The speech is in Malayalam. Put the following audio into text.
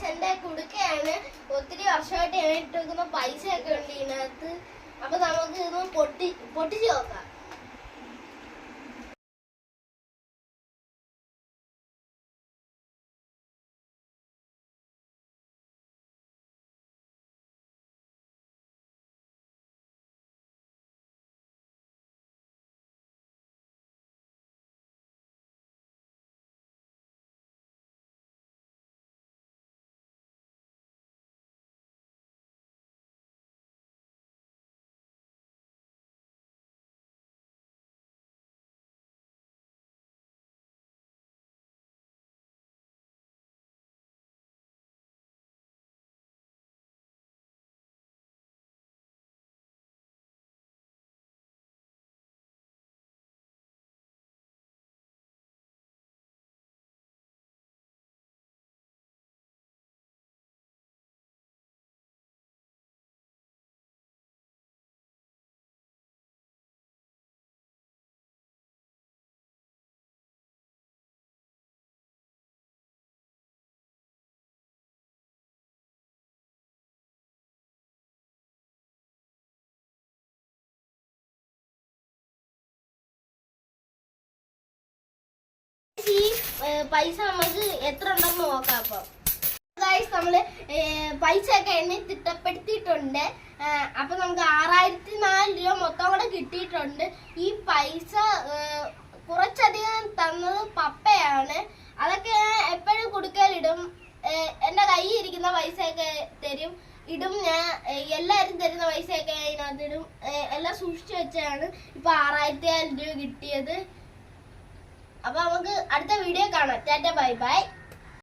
എന്റെ കുടുക്കയാണ്. ഒത്തിരി വർഷമായിട്ട് ഞാൻ ഇട്ട് വെക്കുന്ന പൈസയൊക്കെ ഉണ്ട് ഇതിനകത്ത്. അപ്പൊ നമുക്ക് ഇതൊന്ന് പൊട്ടിച്ച് നോക്കാം. ഈ പൈസ നമുക്ക് എത്ര ഉണ്ടെന്ന് നോക്കാം. അപ്പൊ നമ്മള് പൈസ ഒക്കെ എണ്ണി തിട്ടപ്പെടുത്തിയിട്ടുണ്ട്. അപ്പൊ നമുക്ക് 6004 രൂപ മൊത്തം കൂടെ കിട്ടിയിട്ടുണ്ട്. ഈ പൈസ കുറച്ചധികം തന്നത് പപ്പയാണ്. അതൊക്കെ എപ്പോഴും കുടുക്കയിലിടും. എന്റെ കയ്യിൽ ഇരിക്കുന്ന പൈസയൊക്കെ തരും ഇടും. ഞാൻ എല്ലാരും തരുന്ന പൈസയൊക്കെ അതിനകത്ത് ഇടും. എല്ലാം സൂക്ഷിച്ചു വെച്ചാണ് ഇപ്പൊ 6004 രൂപ കിട്ടിയത്. അപ്പൊ നമുക്ക് അടുത്ത വീഡിയോ കാണാം. Tata bye bye.